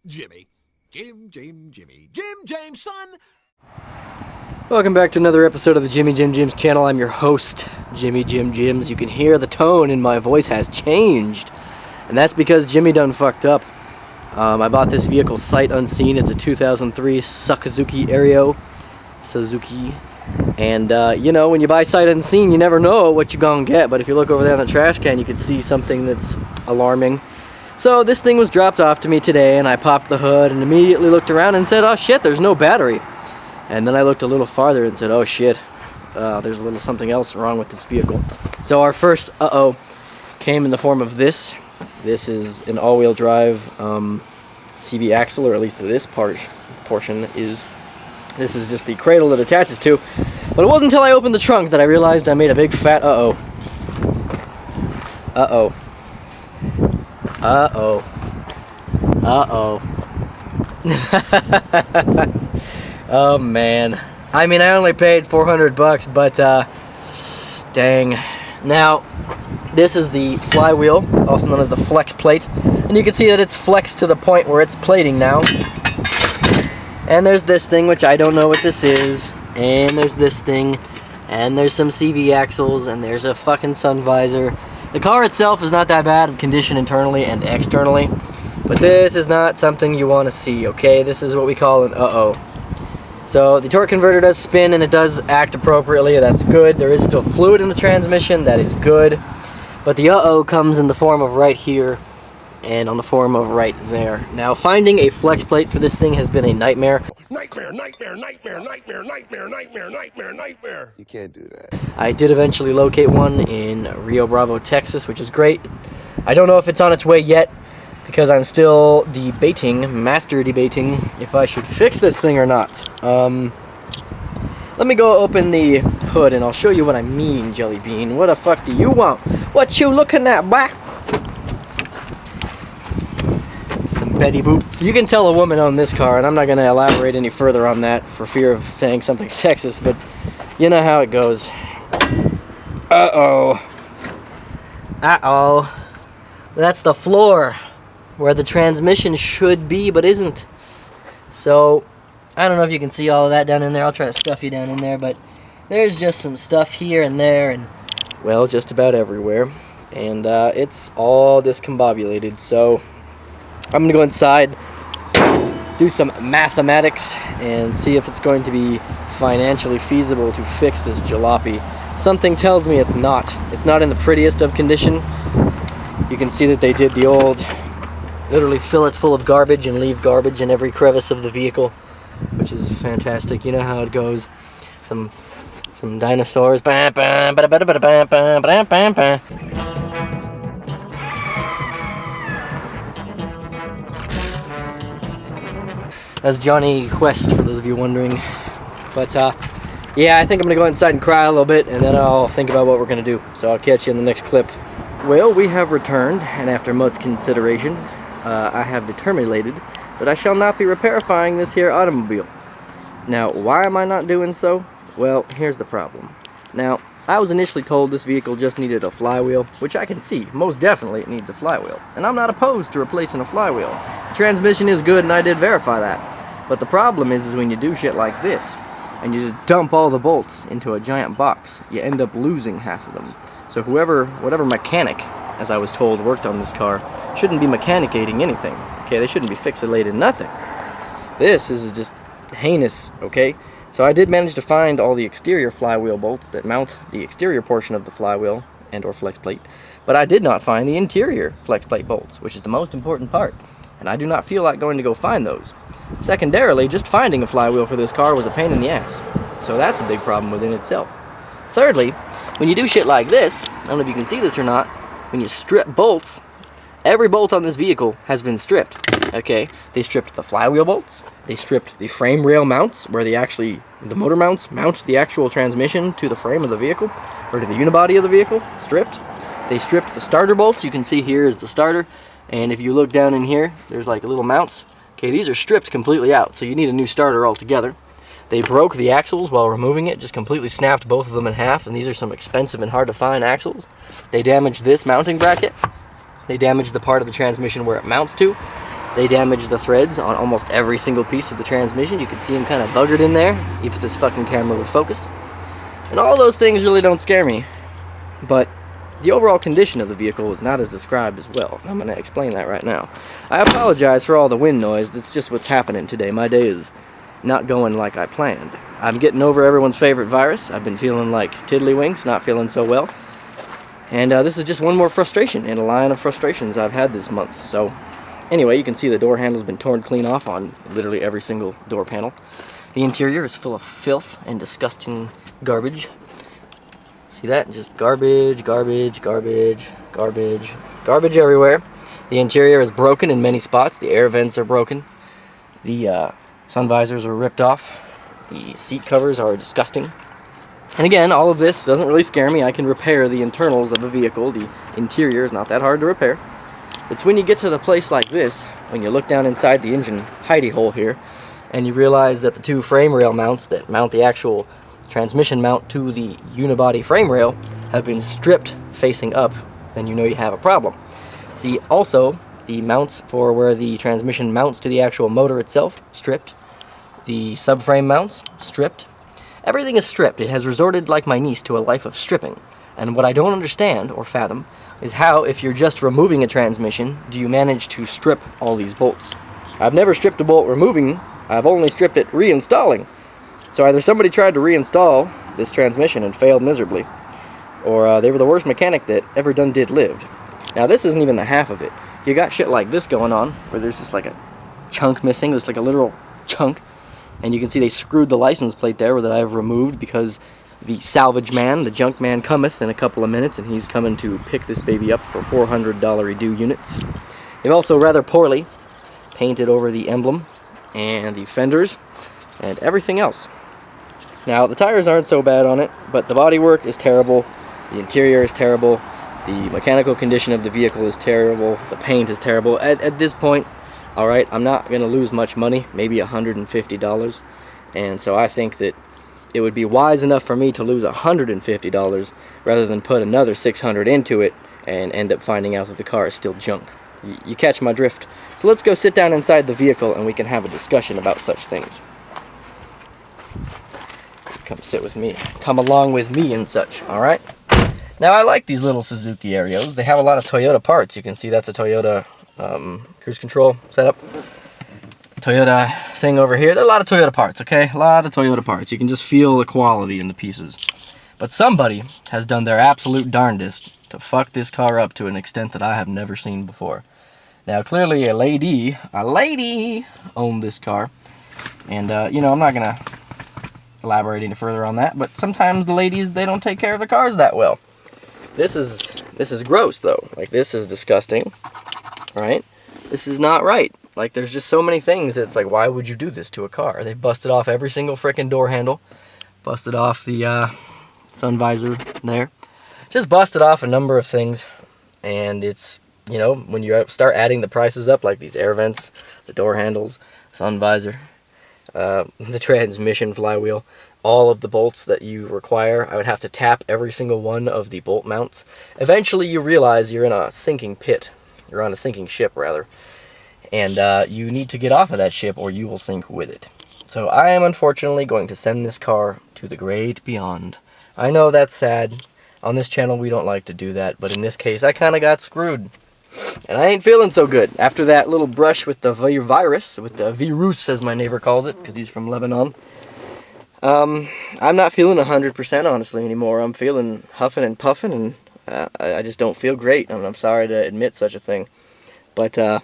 Jimmy. Jimmy. Jim James, son! Welcome back to another episode of the JimmyJimJims channel. I'm your host, JimmyJimJims. You can hear the tone in my voice has changed. And that's because Jimmy done fucked up. I bought this vehicle sight unseen. It's a 2003 Suzuki Aerio. And, you know, when you buy sight unseen, you never know what you're gonna get. But if you look over there in the trash can, you can see something that's alarming. So this thing was dropped off to me today, and I popped the hood and immediately looked around and said, oh shit, there's no battery. And then I looked a little farther and said, oh shit, there's a little something else wrong with this vehicle. So our first uh-oh came in the form of this. This is an all-wheel drive CV axle, or at least this portion is. This is just the cradle it attaches to. But it wasn't until I opened the trunk that I realized I made a big fat uh-oh. Uh-oh. Uh-oh. Uh-oh. Oh man. I mean, I only paid $400, but dang. Now, this is the flywheel, also known as the flex plate. And you can see that it's flexed to the point where it's plating now. And there's this thing, which I don't know what this is. And there's this thing. And there's some CV axles. And there's a fucking sun visor. The car itself is not that bad of condition internally and externally. But this is not something you want to see, okay? This is what we call an uh-oh. So the torque converter does spin and it does act appropriately. That's good. There is still fluid in the transmission. That is good. But the uh-oh comes in the form of right here and on the form of right there. Now, finding a flex plate for this thing has been a nightmare. Nightmare. You can't do that. I did eventually locate one in Rio Bravo, Texas, which is great. I don't know if it's on its way yet because I'm still master debating if I should fix this thing or not. Let me go open the hood and I'll show you what I mean, Jelly Bean. What the fuck do you want? What you looking at, boy? Some Betty Boop. You can tell a woman owned this car, and I'm not going to elaborate any further on that for fear of saying something sexist, but you know how it goes. Uh-oh. Uh-oh. That's the floor where the transmission should be, but isn't. So, I don't know if you can see all of that down in there. I'll try to stuff you down in there, but there's just some stuff here and there, and, well, just about everywhere. And it's all discombobulated, so I'm going to go inside, do some mathematics, and see if it's going to be financially feasible to fix this jalopy. Something tells me it's not. It's not in the prettiest of condition. You can see that they did the old, literally fill it full of garbage and leave garbage in every crevice of the vehicle, which is fantastic. You know how it goes. Some dinosaurs. That's Johnny Quest, for those of you wondering. But, yeah, I think I'm going to go inside and cry a little bit, and then I'll think about what we're going to do. So I'll catch you in the next clip. Well, we have returned, and after much consideration, I have determined that I shall not be repairifying this here automobile. Now, why am I not doing so? Well, here's the problem. Now, I was initially told this vehicle just needed a flywheel, which I can see. Most definitely it needs a flywheel. And I'm not opposed to replacing a flywheel. The transmission is good, and I did verify that. But the problem is when you do shit like this, and you just dump all the bolts into a giant box, you end up losing half of them. So whatever mechanic, as I was told, worked on this car, shouldn't be mechanicating anything. Okay, they shouldn't be fixating nothing. This is just heinous, okay? So I did manage to find all the exterior flywheel bolts that mount the exterior portion of the flywheel and or flex plate, but I did not find the interior flex plate bolts, which is the most important part, and I do not feel like going to go find those. Secondarily, just finding a flywheel for this car was a pain in the ass, so that's a big problem within itself. Thirdly, when you do shit like this, I don't know if you can see this or not, when you strip bolts, every bolt on this vehicle has been stripped, okay? They stripped the flywheel bolts, they stripped the frame rail mounts, where the motor mounts mount the actual transmission to the frame of the vehicle, or to the unibody of the vehicle, stripped. They stripped the starter bolts. You can see here is the starter, and if you look down in here, there's like little mounts. Okay, these are stripped completely out, so you need a new starter altogether. They broke the axles while removing it, just completely snapped both of them in half, and these are some expensive and hard to find axles. They damaged this mounting bracket. They damaged the part of the transmission where it mounts to. They damaged the threads on almost every single piece of the transmission. You can see them kind of buggered in there, if this fucking camera would focus. And all those things really don't scare me. But the overall condition of the vehicle is not as described as well. I'm going to explain that right now. I apologize for all the wind noise. That's just what's happening today. My day is not going like I planned. I'm getting over everyone's favorite virus. I've been feeling like tiddlywinks, not feeling so well. And this is just one more frustration in a line of frustrations I've had this month. So anyway, you can see the door handle's been torn clean off on literally every single door panel. The interior is full of filth and disgusting garbage. See that? Just garbage, garbage, garbage, garbage, garbage everywhere. The interior is broken in many spots. The air vents are broken. The sun visors are ripped off. The seat covers are disgusting. And again, all of this doesn't really scare me. I can repair the internals of a vehicle. The interior is not that hard to repair. It's when you get to the place like this, when you look down inside the engine hidey hole here, and you realize that the two frame rail mounts that mount the actual transmission mount to the unibody frame rail have been stripped facing up, then you know you have a problem. See, also, the mounts for where the transmission mounts to the actual motor itself, stripped. The subframe mounts, stripped. Everything is stripped. It has resorted, like my niece, to a life of stripping. And what I don't understand, or fathom, is how, if you're just removing a transmission, do you manage to strip all these bolts? I've never stripped a bolt removing, I've only stripped it reinstalling. So either somebody tried to reinstall this transmission and failed miserably, or they were the worst mechanic that ever done did lived. Now this isn't even the half of it. You got shit like this going on, where there's just like a chunk missing, there's like a literal chunk, and you can see they screwed the license plate there that I've removed because the salvage man, the junk man, cometh in a couple of minutes, and he's coming to pick this baby up for $400 due units. They've also rather poorly painted over the emblem and the fenders and everything else. Now, the tires aren't so bad on it, but the bodywork is terrible, the interior is terrible, the mechanical condition of the vehicle is terrible, the paint is terrible. At this point, alright, I'm not going to lose much money, maybe $150, and so I think that it would be wise enough for me to lose $150 rather than put another $600 into it and end up finding out that the car is still junk. You catch my drift? So let's go sit down inside the vehicle and we can have a discussion about such things. Come sit with me. Come along with me and such, alright? Now, I like these little Suzuki Aerios. They have a lot of Toyota parts. You can see that's a Toyota cruise control setup. Toyota thing over here. There are a lot of Toyota parts, okay? A lot of Toyota parts. You can just feel the quality in the pieces. But somebody has done their absolute darndest to fuck this car up to an extent that I have never seen before. Now, clearly a lady owned this car. And, you know, I'm not going to elaborate any further on that, but sometimes the ladies, they don't take care of the cars that well. This is gross, though. Like, this is disgusting, right? This is not right. Like, there's just so many things that's like, why would you do this to a car? They busted off every single frickin' door handle. Busted off the sun visor there. Just busted off a number of things. And it's, you know, when you start adding the prices up, like these air vents, the door handles, sun visor, the transmission flywheel, all of the bolts that you require, I would have to tap every single one of the bolt mounts. Eventually you realize you're in a sinking pit. You're on a sinking ship, rather. And you need to get off of that ship or you will sink with it. So I am unfortunately going to send this car to the great beyond. I know that's sad. On this channel we don't like to do that, but in this case I kind of got screwed. And I ain't feeling so good. After that little brush with the virus, with the virus as my neighbor calls it, because he's from Lebanon, I'm not feeling 100% honestly anymore. I'm feeling huffing and puffing, and I just don't feel great. I'm sorry to admit such a thing. But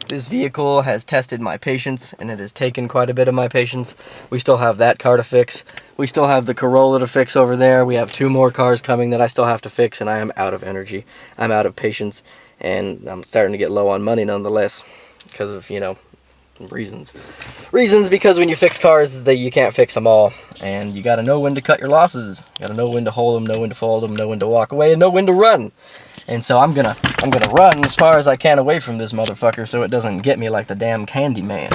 this vehicle has tested my patience, and it has taken quite a bit of my patience. We still have that car to fix. We still have the Corolla to fix over there. We have 2 more cars coming that I still have to fix, and I am out of energy. I'm out of patience, and I'm starting to get low on money nonetheless because of, you know, reasons. Reasons because when you fix cars, you can't fix them all, and you got to know when to cut your losses. You got to know when to hold them, know when to fold them, know when to walk away, and know when to run. And so I'm gonna run as far as I can away from this motherfucker so it doesn't get me like the damn Candyman.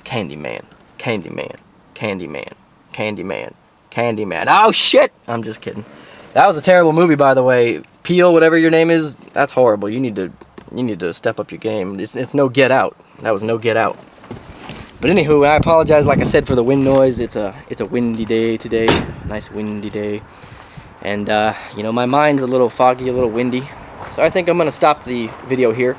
Candyman. Candyman. Candyman. Candyman. Candyman. Oh shit! I'm just kidding. That was a terrible movie, by the way. Peel, whatever your name is, that's horrible. You need to step up your game. It's no Get Out. That was no get out. But anywho, I apologize, like I said, for the wind noise. It's a windy day today, nice windy day. And you know, my mind's a little foggy, a little windy. So I think I'm gonna stop the video here.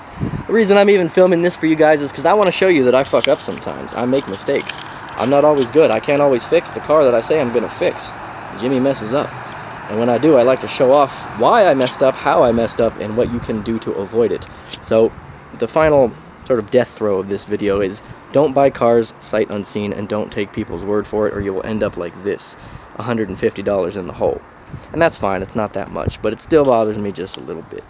The reason I'm even filming this for you guys is because I want to show you that I fuck up sometimes. I make mistakes. I'm not always good. I can't always fix the car that I say I'm gonna fix. Jimmy messes up. And when I do, I like to show off why I messed up, how I messed up, and what you can do to avoid it. So the final sort of death throw of this video is don't buy cars sight unseen, and don't take people's word for it, or you will end up like this, $150 in the hole. And that's fine, it's not that much, but it still bothers me just a little bit.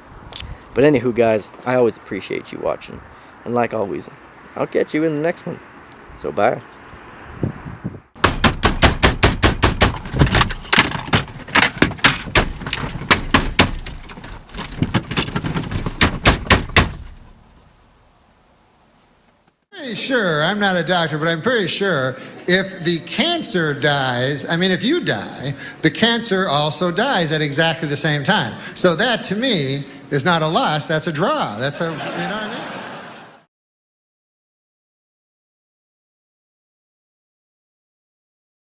But anywho, guys, I always appreciate you watching. And like always, I'll catch you in the next one. So bye. Pretty sure, I'm not a doctor, but I'm pretty sure if the cancer dies, I mean, if you die, the cancer also dies at exactly the same time. So that, to me, is not a loss, that's a draw. That's a, you know what I mean?